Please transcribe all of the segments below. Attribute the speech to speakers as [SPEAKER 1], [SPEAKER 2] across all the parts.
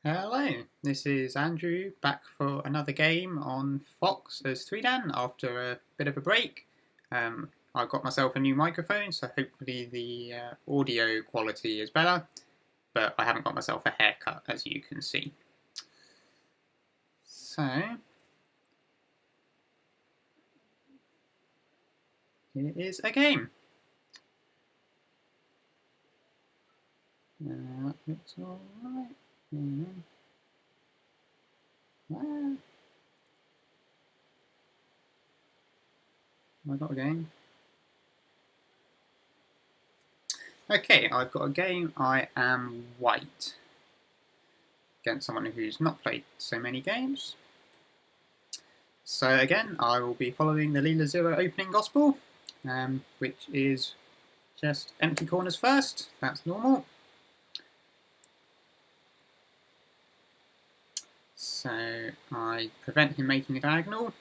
[SPEAKER 1] Hello, this is Andrew back for another game on Fox as 3Dan after a bit of a break. I've got myself a new microphone, so hopefully the audio quality is better, but I haven't got myself a haircut, as you can see. So, here is a game. That looks alright. I got a game. Okay, I've got a game. I am white against someone who's not played so many games. So again, I will be following the Leela Zero opening gospel, which is just empty corners first. That's normal. So I prevent him making a diagonal.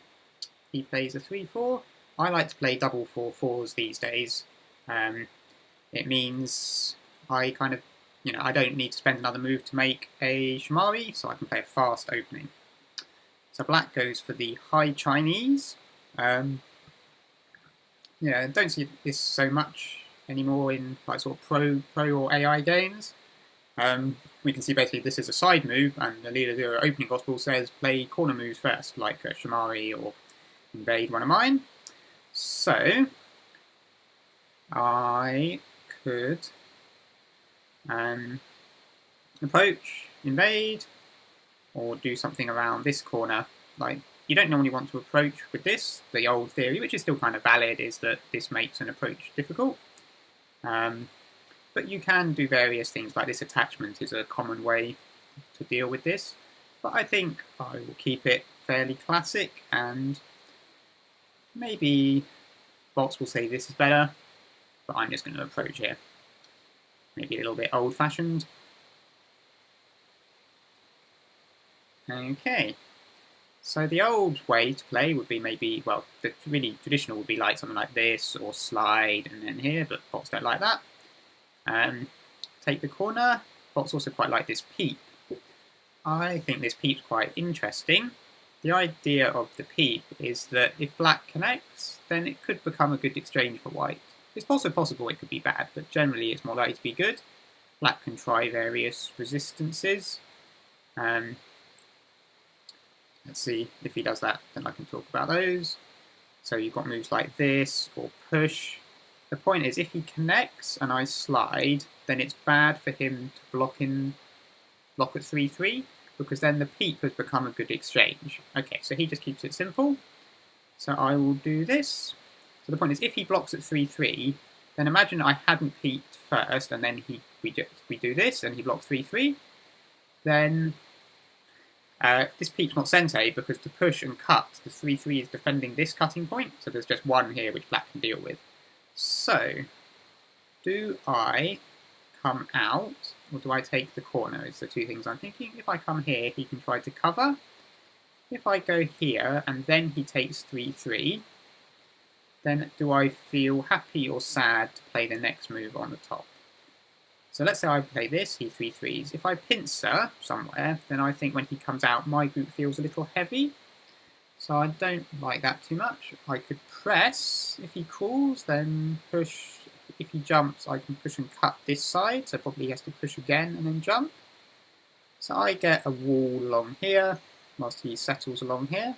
[SPEAKER 1] He plays a 3-4. I like to play double 4-4s these days. It means I kind of, I don't need to spend another move to make a Shamari, so I can play a fast opening. So black goes for the high Chinese. Don't see this so much anymore in like sort of pro or AI games. We can see basically this is a side move, and the Leela Zero opening gospel says play corner moves first, like a Shamari or invade one of mine. So I could approach, invade, or do something around this corner. Like, you don't normally want to approach with this. The old theory, which is still kind of valid, is that this makes an approach difficult. But you can do various things, like this attachment is a common way to deal with this. But I think I will keep it fairly classic, and maybe bots will say this is better, but I'm just going to approach here. Maybe a little bit old-fashioned. Okay, so the old way to play would be maybe, well, the really traditional would be like something like this, or slide and then here, but bots don't like that. Take the corner. Bots also quite like this peep. I think this peep's quite interesting. The idea of the peep is that if black connects, then it could become a good exchange for white. It's also possible it could be bad, but generally it's more likely to be good. Black can try various resistances. Let's see, if he does that, then I can talk about those. So you've got moves like this, or push. The point is, if he connects and I slide, then it's bad for him to block at 3-3, because then the peep has become a good exchange. Okay, so he just keeps it simple. So I will do this. So the point is, if he blocks at 3-3, then imagine I hadn't peeped first, and then we do this, and he blocks 3-3. Then this peep's not sente, because to push and cut, the 3-3 is defending this cutting point, so there's just one here which black can deal with. So, do I come out, or do I take the corner? Is the two things I'm thinking. If I come here, he can try to cover. If I go here, and then he takes 3-3, then do I feel happy or sad to play the next move on the top? So let's say I play this, he 3-3s. If I pincer somewhere, then I think when he comes out, my group feels a little heavy. So I don't like that too much. I could press. If he crawls, then push. If he jumps, I can push and cut this side. So probably he has to push again and then jump. So I get a wall along here, whilst he settles along here.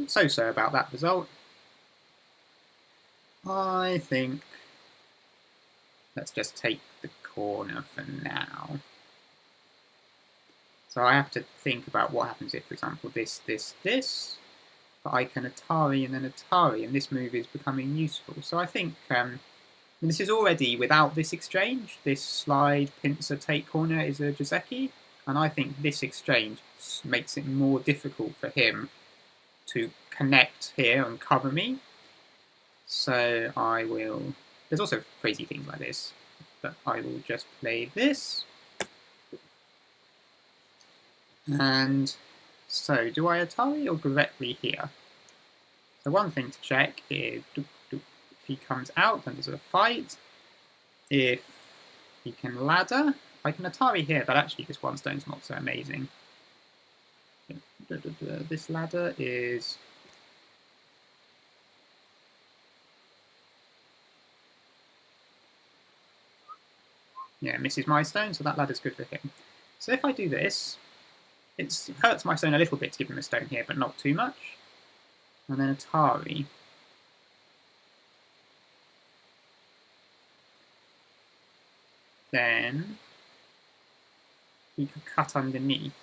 [SPEAKER 1] So-so about that result. I think let's just take the corner for now. So I have to think about what happens if, for example, this. But I can Atari and then Atari, and this move is becoming useful. So I think this is already, without this exchange, this slide, pincer, take corner is a joseki, and I think this exchange makes it more difficult for him to connect here and cover me. So I will... There's also crazy things like this, but I will just play this. And so, do I Atari or directly here? So one thing to check is if he comes out, then there's a fight. If he can ladder, I can Atari here, but actually this one stone's not so amazing. This ladder is... yeah, misses my stone, so that ladder's good for him. So if I do this, it hurts my stone a little bit to give him a stone here, but not too much. And then Atari. Then he could cut underneath.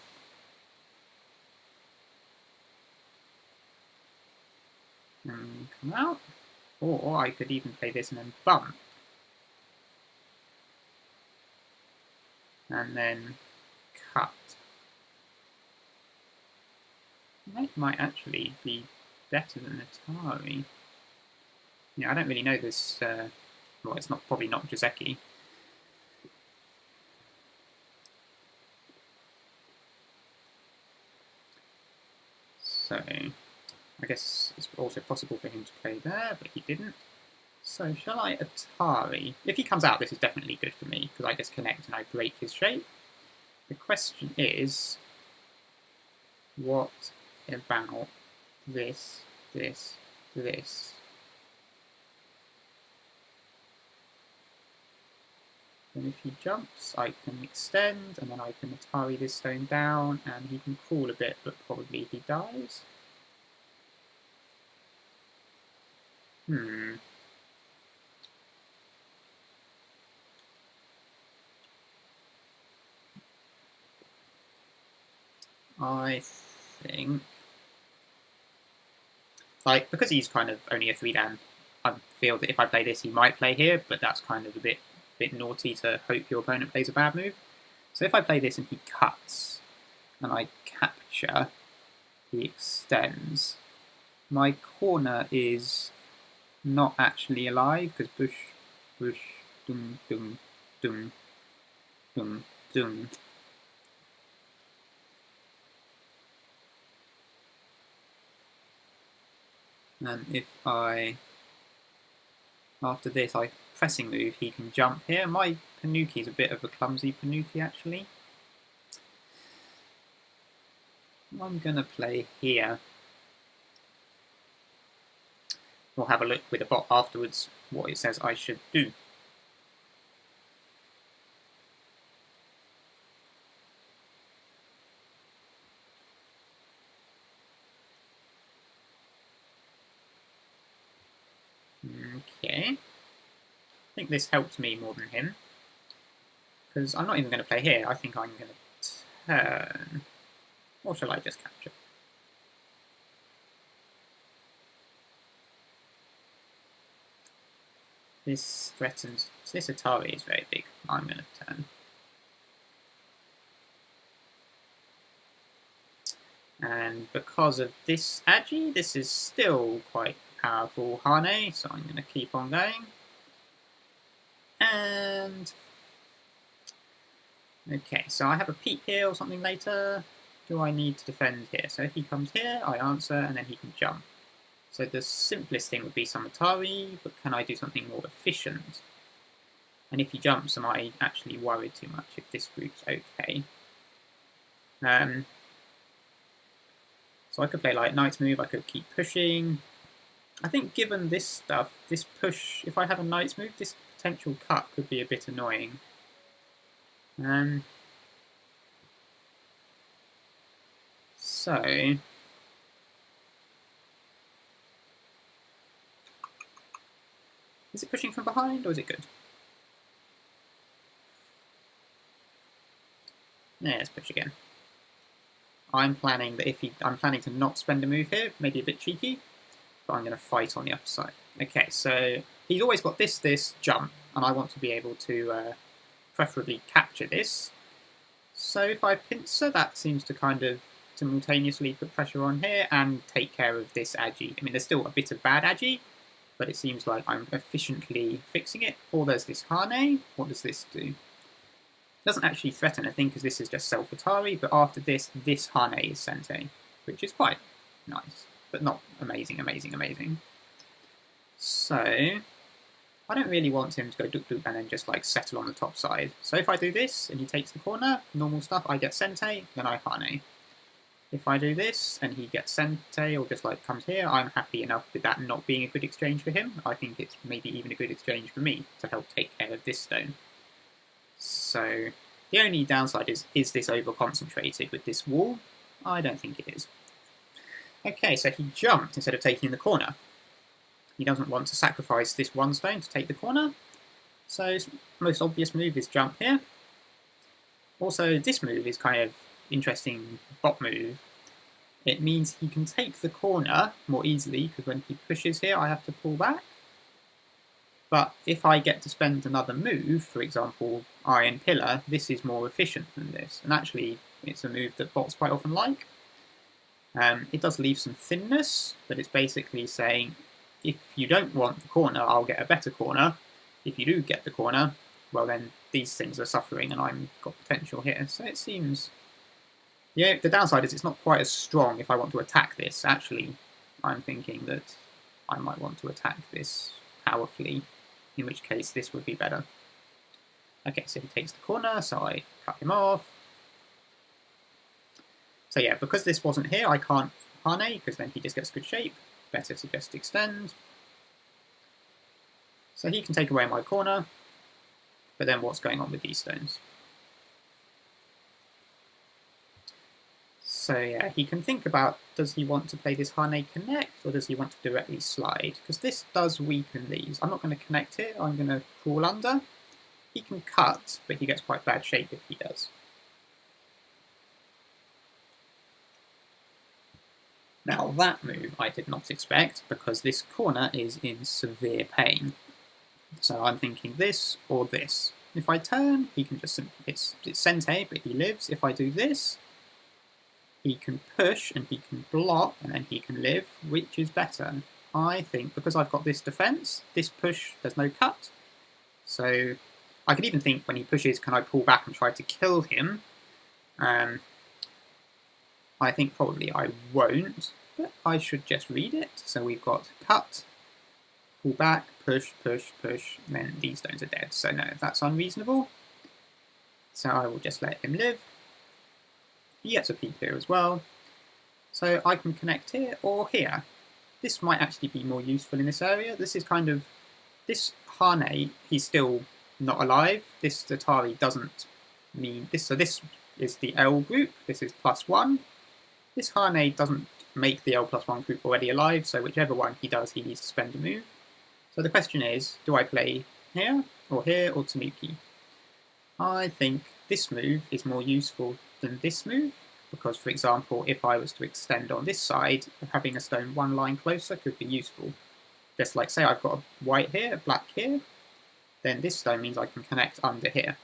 [SPEAKER 1] And come out. Or I could even play this and then bump. And then cut. That might actually be better than Atari. Yeah, I don't really know this. Well, it's probably not joseki. So, I guess it's also possible for him to play there, but he didn't. So, shall I Atari? If he comes out, this is definitely good for me, because I just connect and I break his shape. The question is, what about this, this, this? And if he jumps, I can extend, and then I can Atari this stone down, and he can crawl a bit, but probably he dies. I think, like, because he's kind of only a 3-dan, I feel that if I play this, he might play here, but that's kind of a bit naughty to hope your opponent plays a bad move. So if I play this and he cuts, and I capture, he extends, my corner is not actually alive, because bush, bush, dum, dum, dum, dum, dum. And if I, after this, I pressing move, he can jump here. My tenuki is a bit of a clumsy tenuki, actually. I'm going to play here. We'll have a look with a bot afterwards what it says I should do. Okay. I think this helps me more than him. Because I'm not even going to play here. I think I'm going to turn. Or shall I just capture? This threatens. This Atari is very big. I'm going to turn. And because of this agi, this is still quite powerful Hane, so I'm going to keep on going. And okay, so I have a peep here or something later. Do I need to defend here? So if he comes here, I answer, and then he can jump. So the simplest thing would be some Atari, but can I do something more efficient? And if he jumps, am I actually worried too much if this group's okay? So I could play like knight's move, I could keep pushing. I think given this stuff, this push, if I have a knight's move, this potential cut could be a bit annoying. So is it pushing from behind or is it good? Yeah, let's push again. I'm planning that I'm planning to not spend a move here, maybe a bit cheeky, but I'm going to fight on the upper side. Okay, so he's always got this jump, and I want to be able to preferably capture this. So if I pincer, that seems to kind of simultaneously put pressure on here and take care of this agi. I mean, there's still a bit of bad agi, but it seems like I'm efficiently fixing it. Or there's this Hane. What does this do? Doesn't actually threaten anything because this is just self-Atari, but after this Hane is Sente, which is quite nice, but not amazing. So I don't really want him to go duk duk and then just like settle on the top side. So if I do this and he takes the corner, normal stuff, I get sente, then I hane. If I do this and he gets sente or just like comes here, I'm happy enough with that not being a good exchange for him. I think it's maybe even a good exchange for me to help take care of this stone. So the only downside is this over concentrated with this wall? I don't think it is. Okay, so he jumped instead of taking the corner. He doesn't want to sacrifice this one stone to take the corner. So his most obvious move is jump here. Also, this move is kind of interesting bot move. It means he can take the corner more easily, because when he pushes here, I have to pull back. But if I get to spend another move, for example, Iron Pillar, this is more efficient than this. And actually, it's a move that bots quite often like. It does leave some thinness, but it's basically saying, if you don't want the corner, I'll get a better corner. If you do get the corner, well then these things are suffering and I've got potential here. So it seems... Yeah, the downside is it's not quite as strong if I want to attack this. Actually, I'm thinking that I might want to attack this powerfully, in which case this would be better. Okay, so he takes the corner, so I cut him off. So yeah, because this wasn't here, I can't hane, because then he just gets good shape. Better to just extend. So he can take away my corner, but then what's going on with these stones? So yeah, he can think about, does he want to play this hane connect, or does he want to directly slide? Because this does weaken these. I'm not going to connect here, I'm going to crawl under. He can cut, but he gets quite bad shape if he does. Now that move I did not expect, because this corner is in severe pain. So I'm thinking this or this. If I turn, he can just, it's sente, but he lives. If I do this, he can push and he can block and then he can live, which is better. I think because I've got this defense, this push, there's no cut. So I could even think when he pushes, can I pull back and try to kill him? I think probably I won't, but I should just read it. So we've got cut, pull back, push, push, push, and then these stones are dead. So no, that's unreasonable. So I will just let him live. He gets a peep here as well. So I can connect here or here. This might actually be more useful in this area. This is kind of, this hane, he's still not alive. This Atari doesn't mean this. So this is the L group. This is +1. This hane doesn't make the L+1 group already alive, so whichever one he does, he needs to spend a move. So the question is, do I play here or tenuki? I think this move is more useful than this move, because for example, if I was to extend on this side, having a stone one line closer could be useful. Just like say I've got a white here, a black here, then this stone means I can connect under here.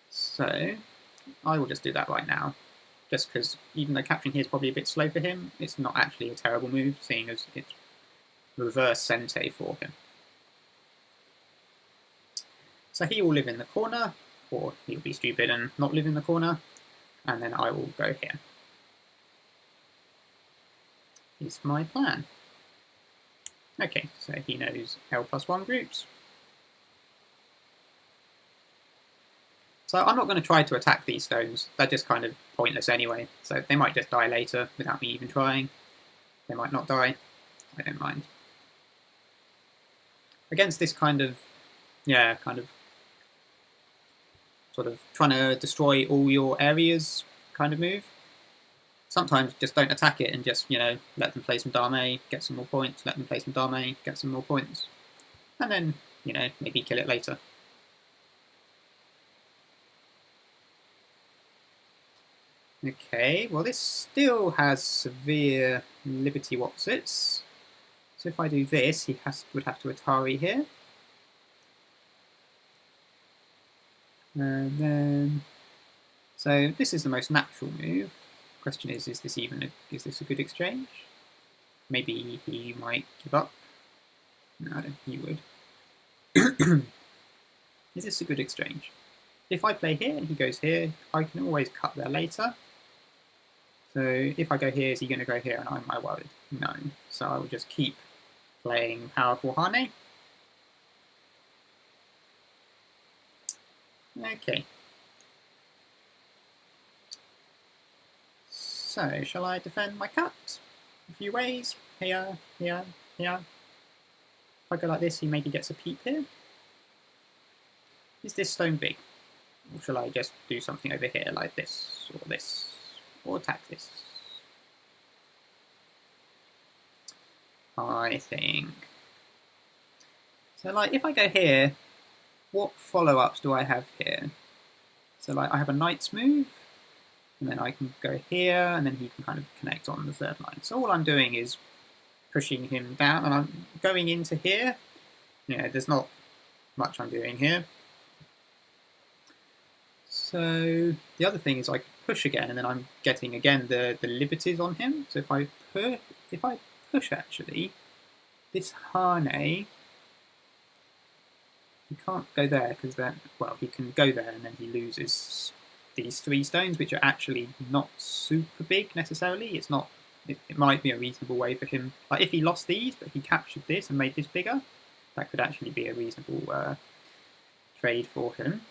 [SPEAKER 1] So I will just do that right now. Just because even though capturing here is probably a bit slow for him, it's not actually a terrible move, seeing as it's reverse sente for him. So he will live in the corner, or he'll be stupid and not live in the corner, and then I will go here. Is my plan. Okay, so he knows L+1 groups. So I'm not going to try to attack these stones, they're just kind of pointless anyway, so they might just die later without me even trying. They might not die, I don't mind. Against this kind of, yeah, kind of sort of trying to destroy all your areas kind of move, sometimes just don't attack it and just, you know, let them play some dame, get some more points, let them play some dame, get some more points, and then, you know, maybe kill it later. Okay, well this still has severe liberty opposites. So if I do this, he would have to Atari here. And then, so this is the most natural move. Question is this a good exchange? Maybe he might give up. No, I don't think he would. Is this a good exchange? If I play here and he goes here, I can always cut there later. So if I go here, is he going to go here and am I worried? No. So I will just keep playing powerful hane. Okay. So, shall I defend my cut? A few ways. Here, here, here. If I go like this, he maybe gets a peep here. Is this stone big? Or shall I just do something over here like this, or attack this? I think. So, like, if I go here, what follow-ups do I have here? So, like, I have a knight's move, and then I can go here, and then he can kind of connect on the third line. So all I'm doing is pushing him down, and I'm going into here. There's not much I'm doing here. So the other thing is I can push again, and then I'm getting again the liberties on him. So if I push actually, this Hane, he can't go there because then, well, he can go there and then he loses these 3 stones, which are actually not super big necessarily. It's not. It might be a reasonable way for him. Like if he lost these, but he captured this and made this bigger, that could actually be a reasonable trade for him.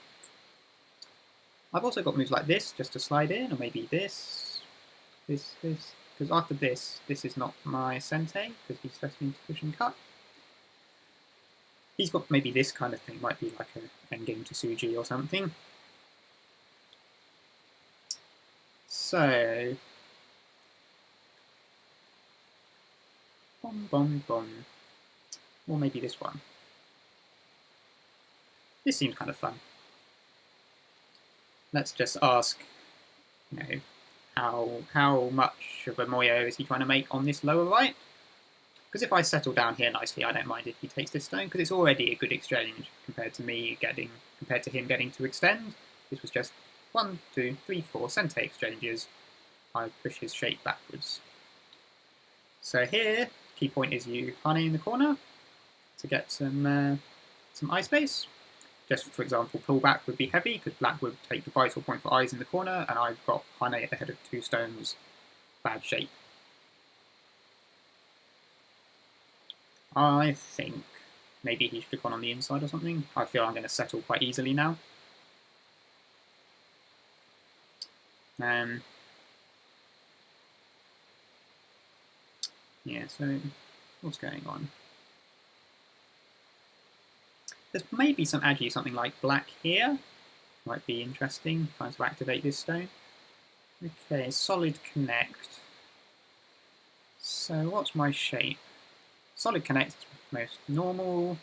[SPEAKER 1] I've also got moves like this just to slide in, or maybe this. Because after this is not my sente because he's threatening to push and cut. He's got maybe this kind of thing, might be like an endgame to Suji or something. So, bom. Or maybe this one. This seems kind of fun. Let's just ask, how much of a moyo is he trying to make on this lower right? Because if I settle down here nicely, I don't mind if he takes this stone, because it's already a good exchange compared to him getting to extend. This was just 1, 2, 3, 4 sente exchanges. I push his shape backwards. So here, key point is you honey in the corner to get some eye space. Just for example, pull back would be heavy because black would take the vital point for eyes in the corner, and I've got Hane at the head of 2 stones. Bad shape. I think maybe he should have gone on the inside or something. I feel I'm going to settle quite easily now. Yeah, so what's going on? There's maybe some agi, something like black here. Might be interesting, trying to activate this stone. Okay, solid connect. So what's my shape? Solid connect is most normal.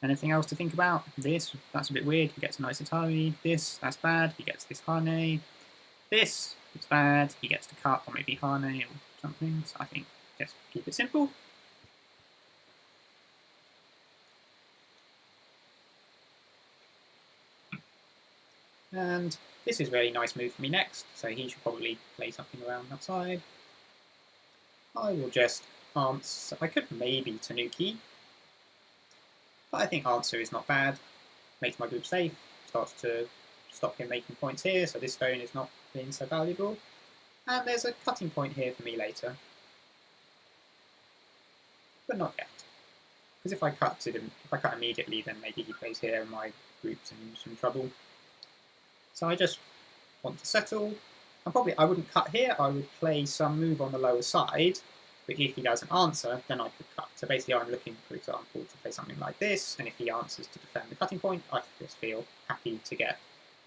[SPEAKER 1] Anything else to think about? This, that's a bit weird. He gets a nice Atari. This, that's bad. He gets this Hane. This, it's bad. He gets to cut, or maybe Hane or something. So I think just keep it simple. And this is a very nice move for me next, so he should probably play something around that side. I will just answer. I could maybe tenuki, but I think answer is not bad. Makes my group safe, starts to stop him making points here, so this stone is not being so valuable. And there's a cutting point here for me later. But not yet. Because if I cut immediately, then maybe he plays here and my group's in some trouble. So I just want to settle. And I wouldn't cut here, I would play some move on the lower side, but if he doesn't answer, then I could cut. So basically I'm looking, for example, to play something like this, and if he answers to defend the cutting point, I just feel happy to get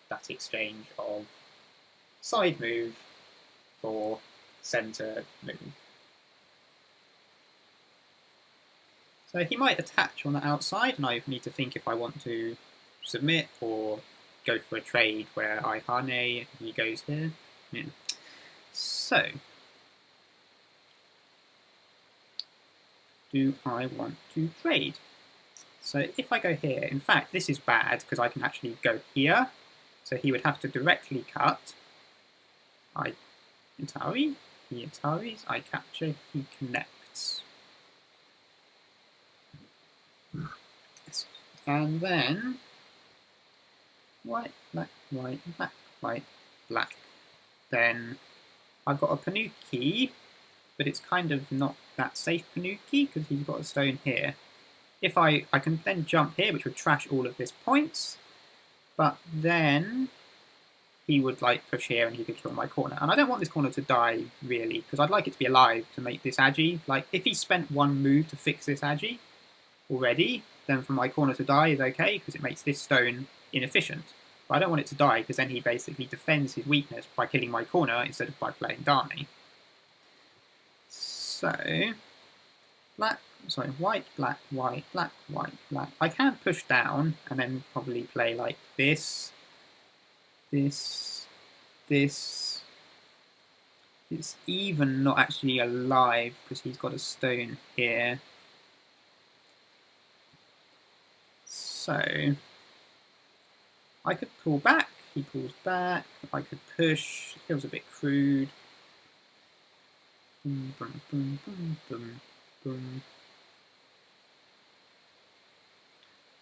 [SPEAKER 1] that exchange of side move for centre move. So he might attach on the outside, and I need to think if I want to submit or go for a trade where I Hane, he goes here. Yeah. So, do I want to trade? So if I go here, in fact this is bad because I can actually go here, so he would have to directly cut. I Atari, he Ataris, I capture, he connects. And then white, black, white, black, white, black. Then I've got a penuki, but it's kind of not that safe penuki because he's got a stone here. If I can then jump here, which would trash all of this points, But then he would like push here and he could kill my corner. And I don't want this corner to die, really, because I'd like it to be alive to make this agi. Like, if he spent one move to fix this agi already, then for my corner to die is okay, because it makes this stone inefficient. But I don't want it to die, because then he basically defends his weakness by killing my corner instead of by playing Dani. So, white, black, white, black, white, black. I can push down and then probably play like this. This. It's even not actually alive because he's got a stone here. So I could pull back, he pulls back, I could push, it feels a bit crude. Boom, boom, boom, boom, boom, boom.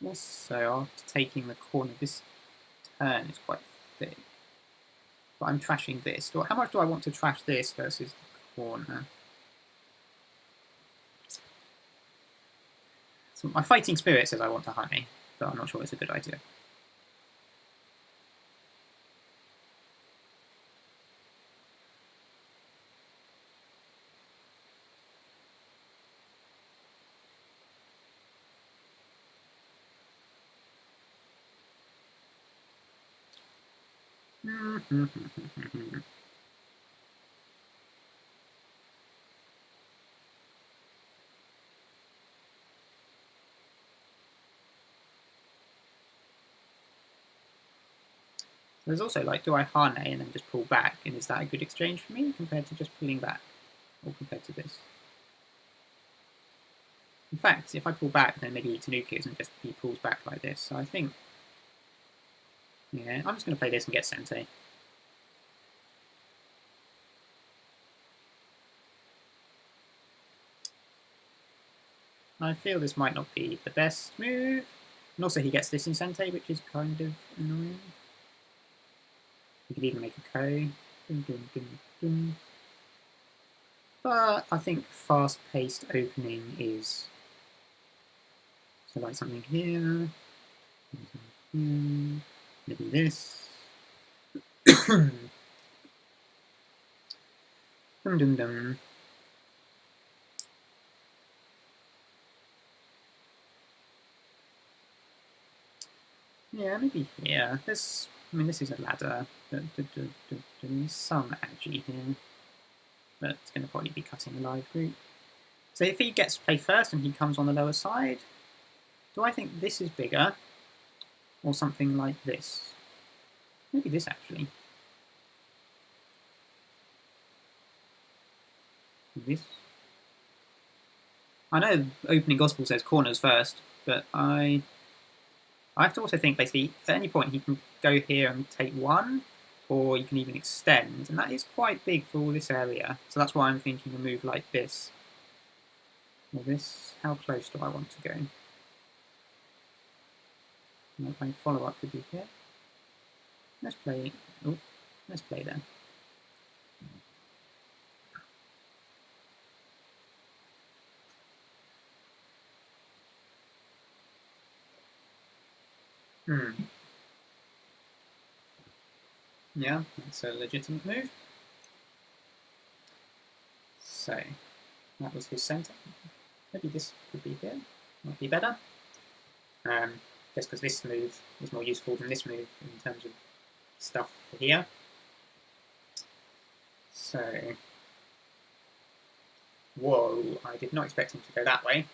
[SPEAKER 1] Also, after taking the corner, this turn is quite thick. But I'm trashing this. How much do I want to trash this versus the corner? So my fighting spirit says I want to honey, but I'm not sure it's a good idea. There's also like, do I Hane and then just pull back? And is that a good exchange for me compared to just pulling back? Or compared to this? In fact, if I pull back, then maybe tenuki isn't just he pulls back like this. So I think, yeah, I'm just going to play this and get sente. I feel this might not be the best move. And also he gets this in sente, which is kind of annoying. You could even make a ko. Dum, dum, dum, dum. But I think fast-paced opening is... So like something here. Maybe this. Dum dum dum. Yeah, maybe here. This, I mean, this is a ladder. There's some agi here, but it's going to probably be cutting the live group. So if he gets to play first and he comes on the lower side, do I think this is bigger, or something like this? Maybe this actually. This. I know opening gospel says corners first, but I have to also think basically at any point he can go here and take one, or you can even extend, and that is quite big for all this area. So that's why I'm thinking a move like this. Or this. How close do I want to go? My follow-up could be here. Let's play. Oh, let's play there. Yeah, that's a legitimate move. So, that was his centre. Maybe this could be here. Might be better. Just because this move is more useful than this move in terms of stuff here. So, whoa, I did not expect him to go that way.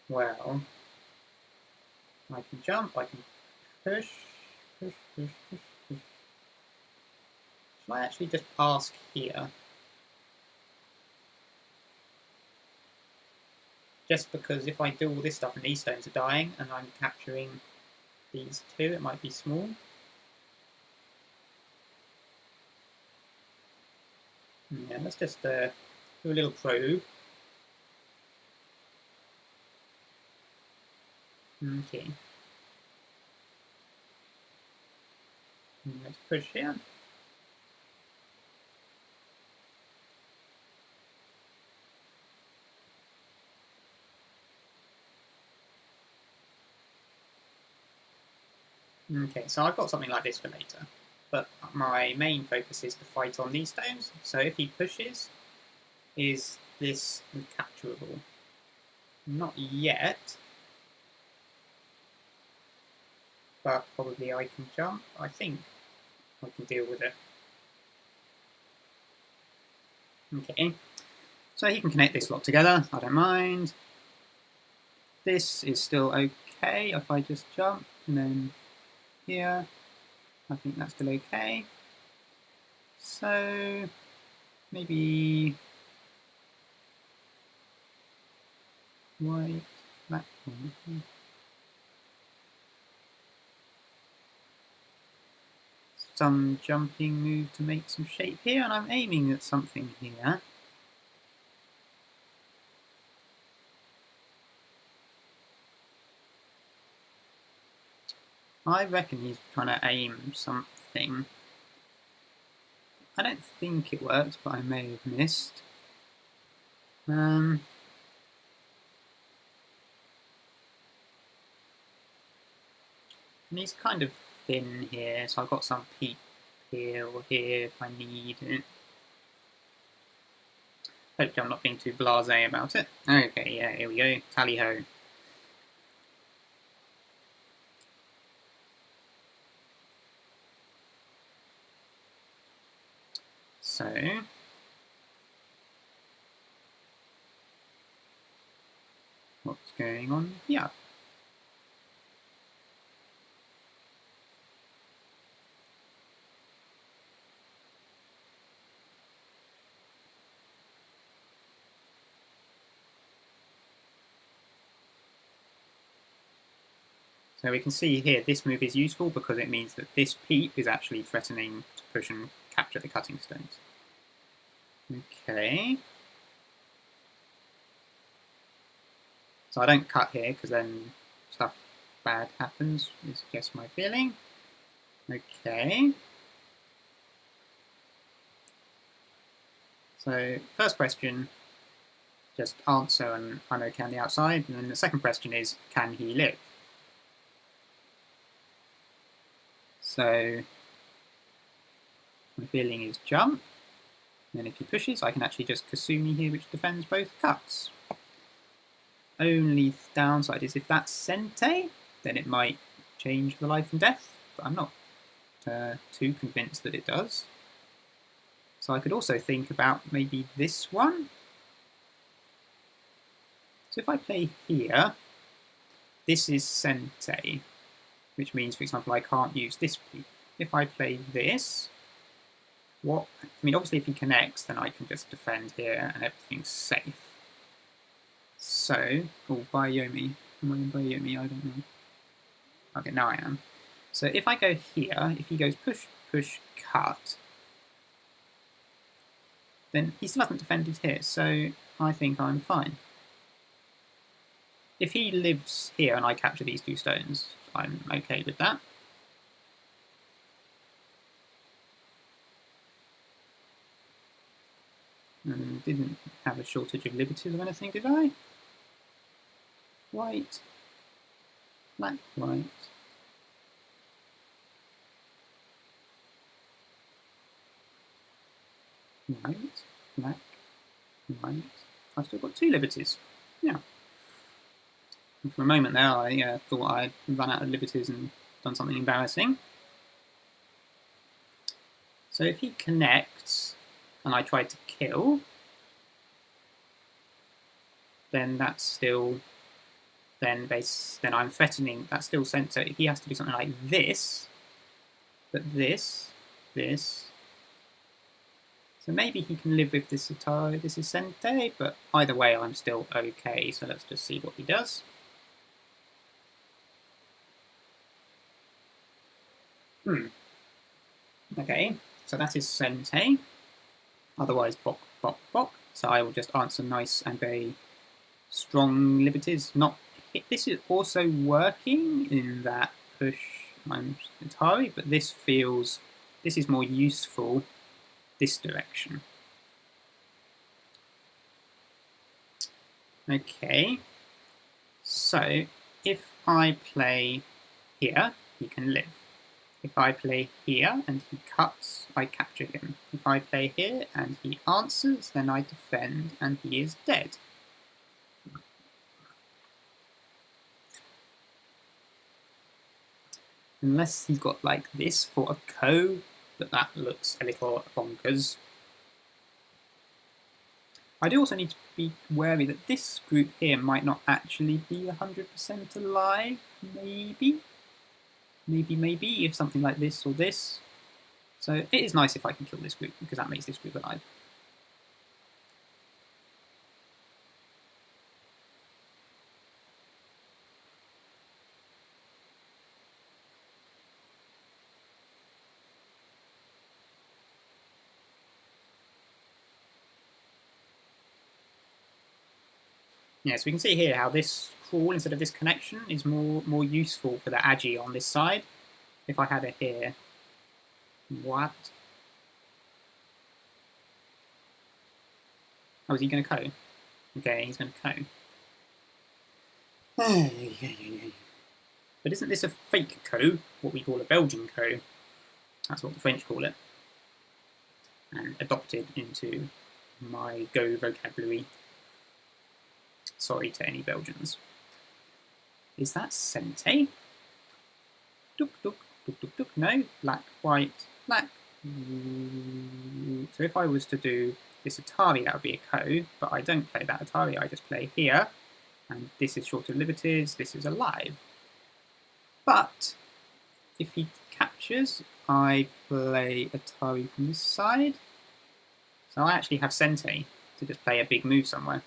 [SPEAKER 1] Well, I can jump, I can push. Shall I actually just ask here? Just because if I do all this stuff and these stones are dying and I'm capturing these two, it might be small. Yeah, let's just do a little probe. Okay. Let's push here. Okay, so I've got something like this for later, but my main focus is to fight on these stones. So if he pushes, is this capturable? Not yet, but probably I can jump. I think I can deal with it. Okay, so he can connect this lot together, I don't mind. This is still okay if I just jump, and then here, I think that's still okay. So maybe white, black one. Some jumping move to make some shape here, and I'm aiming at something here. I reckon he's trying to aim something. I don't think it works, but I may have missed. And he's kind of thin here, so I've got some peep here or here if I need it. Hopefully I'm not being too blasé about it. Okay, yeah, here we go. Tally-ho. So what's going on here? So we can see here this move is useful because it means that this peep is actually threatening to push and capture the cutting stones. Okay. So I don't cut here because then stuff bad happens, is just my feeling. Okay. So first question, just answer and I'm okay on the outside. And then the second question is, can he live? So my feeling is jump. And then if he pushes, I can actually just Kasumi here, which defends both cuts. Only downside is if that's Sente, then it might change the life and death, but I'm not too convinced that it does. So I could also think about maybe this one. So if I play here, this is Sente, which means, for example, I can't use this peep. If I play this, what? I mean, obviously if he connects, then I can just defend here and everything's safe. So, oh, Bayomi. Am I in Bayomi? I don't know. Okay, now I am. So if I go here, if he goes push, push, cut, then he still hasn't defended here, so I think I'm fine. If he lives here and I capture these two stones, I'm okay with that. And didn't have a shortage of liberties or anything, did I? White, black, white. White, black, white. I've still got two liberties. Yeah. And for a moment there, I thought I'd run out of liberties and done something embarrassing. So if he connects and I try to kill, then that's still then I'm threatening. That's still sent. So he has to do something like this, but this. So maybe he can live with this Atari. This is Sente, but either way, I'm still okay. So let's just see what he does. Okay, so that is Sente. Otherwise, bok, bok, bok. So I will just answer nice and very strong liberties. Not this is also working in that push. I'm Atari, but this is more useful this direction. Okay, so if I play here, he can live. If I play here and he cuts, I capture him. If I play here and he answers, then I defend and he is dead. Unless he's got like this for a ko, but that looks a little bonkers. I do also need to be wary that this group here might not actually be 100% alive, maybe? Maybe, if something like this or this. So it is nice if I can kill this group, because that makes this group alive. Yeah, so we can see here how this crawl instead of this connection is more useful for the agi on this side. If I had it here. What? Oh, is he going to ko? Okay, he's going to ko. But isn't this a fake ko? What we call a Belgian ko? That's what the French call it. And adopted into my Go vocabulary. Sorry to any Belgians. Is that sente? Duk, duk, duk, duk, duk. No, black, white, black. So if I was to do this Atari, that would be a ko, but I don't play that Atari, I just play here. And this is Short of Liberties, this is alive. But if he captures, I play Atari from this side. So I actually have sente to just play a big move somewhere.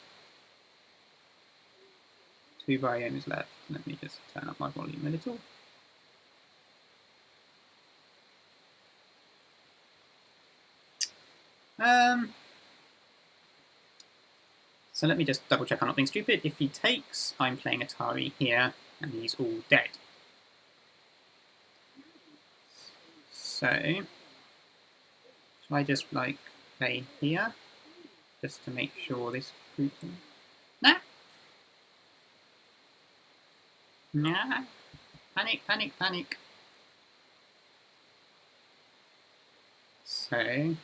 [SPEAKER 1] 2 biomes left. Let me just turn up my volume a little. So let me just double check I'm not being stupid. If he takes, I'm playing Atari here, and he's all dead. So, shall I just like play here, just to make sure this group's in? Nah. Nah. Panic, panic, panic. So,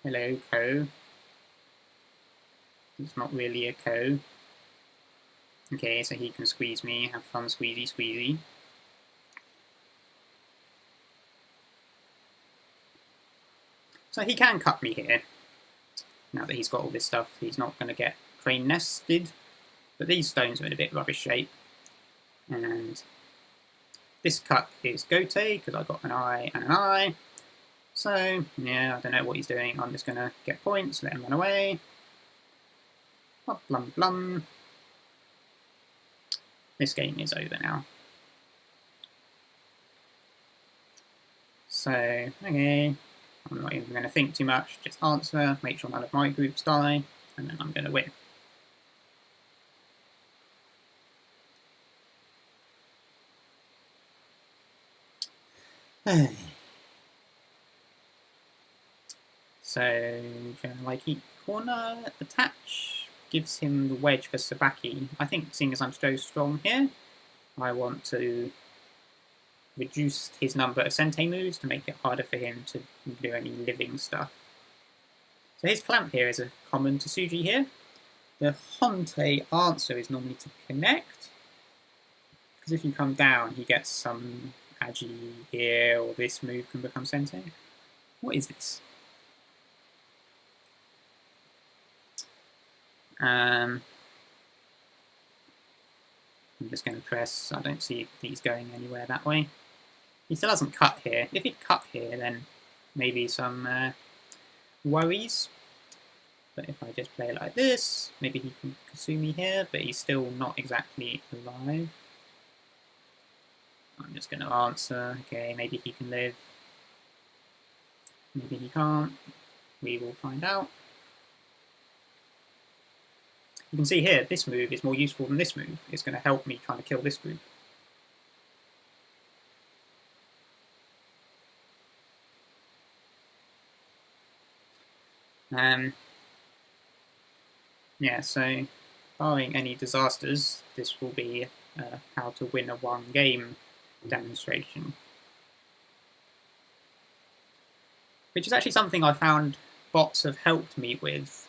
[SPEAKER 1] hello, ko. It's not really a ko. Okay, so he can squeeze me, have fun, squeezy, squeezy. So he can cut me here. Now that he's got all this stuff, he's not going to get crane nested. But these stones are in a bit rubbish shape. And this cut is gote, because I've got an eye and an eye. So, yeah, I don't know what he's doing. I'm just going to get points, let him run away. Blum blum. This game is over now. So, okay, I'm not even going to think too much, just answer, make sure none of my groups die, and then I'm going to win. So, like each corner, attach, gives him the wedge for Sabaki. I think seeing as I'm so strong here, I want to reduce his number of sente moves to make it harder for him to do any living stuff. So his clamp here is a common to Suji here. The Honte answer is normally to connect, because if you come down, he gets some agi here, or this move can become sente. What is this? I'm just going to press. I don't see these going anywhere that way. He still hasn't cut here. If he'd cut here, then maybe some worries. But if I just play like this, maybe he can consume me here, but he's still not exactly alive. I'm just going to answer. Okay, maybe he can live. Maybe he can't. We will find out. You can see here, this move is more useful than this move. It's going to help me trying to kill this group. Yeah, so barring any disasters, this will be how to win a one game demonstration. which is actually something I found bots have helped me with.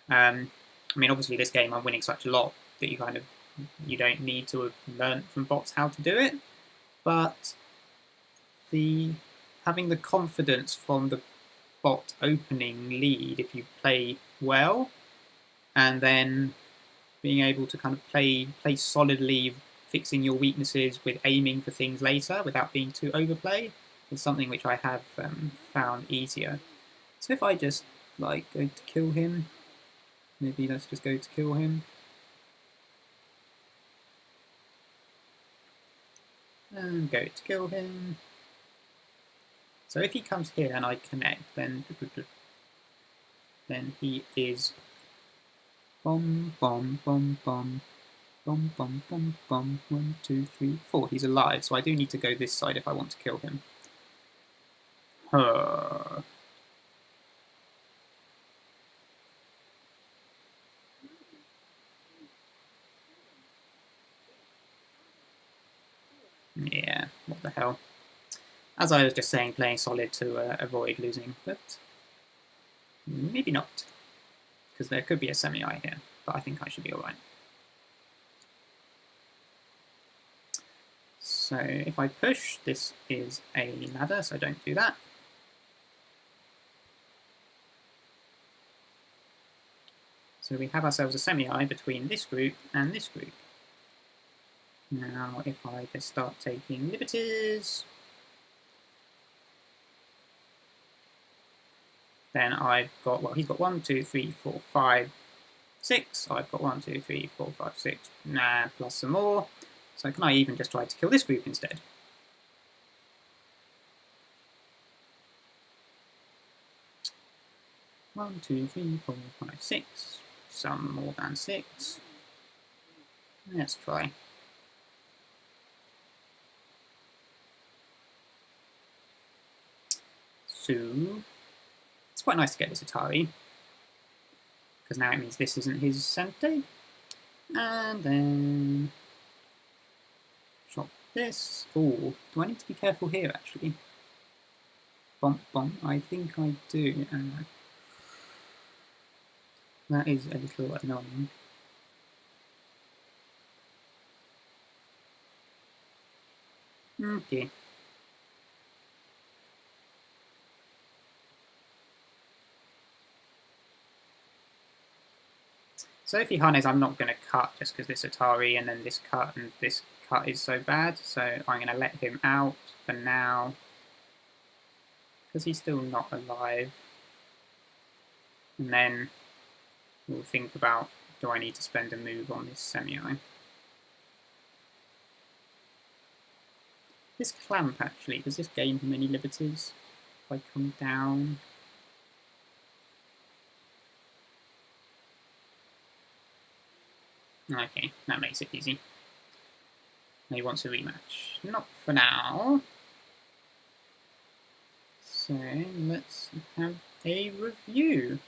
[SPEAKER 1] I mean, obviously this game I'm winning such a lot that you don't need to have learnt from bots how to do it, but having the confidence from the bot opening lead if you play well, and then being able to kind of play solidly, fixing your weaknesses with aiming for things later without being too overplay, is something which I have found easier. So if I just go to kill him, maybe let's just go to kill him. And go to kill him. So if he comes here and I connect, then he is bomb, bomb, bomb, bomb, bomb, bomb, bomb, bomb, 1, 2, 3, 4. He's alive, so I do need to go this side if I want to kill him. Yeah, what the hell. As I was just saying, playing solid to avoid losing, but maybe not. Because there could be a semi-eye here, but I think I should be alright. So if I push, this is a ladder, so don't do that. So we have ourselves a semi-eye between this group and this group. Now if I just start taking liberties, then I've got, well, he's got 1, 2, 3, 4, 5, 6. I've got 1, 2, 3, 4, 5, 6, plus some more. So can I even just try to kill this group instead? One, 2, 3, 4, 5, 6. Some more than 6. Let's try. So it's quite nice to get this Atari, because now it means this isn't his Sente. And then chop this. Oh, do I need to be careful here actually? Bump bump, I think I do. That is a little annoying. Okay. So if he harnesses, I'm not going to cut just because this Atari and then this cut and this cut is so bad. So I'm going to let him out for now because he's still not alive. And then we'll think about, do I need to spend a move on this semi-eye? This clamp actually, does this gain him any liberties? If I come down. Okay, that makes it easy. He wants a rematch. Not for now. So let's have a review.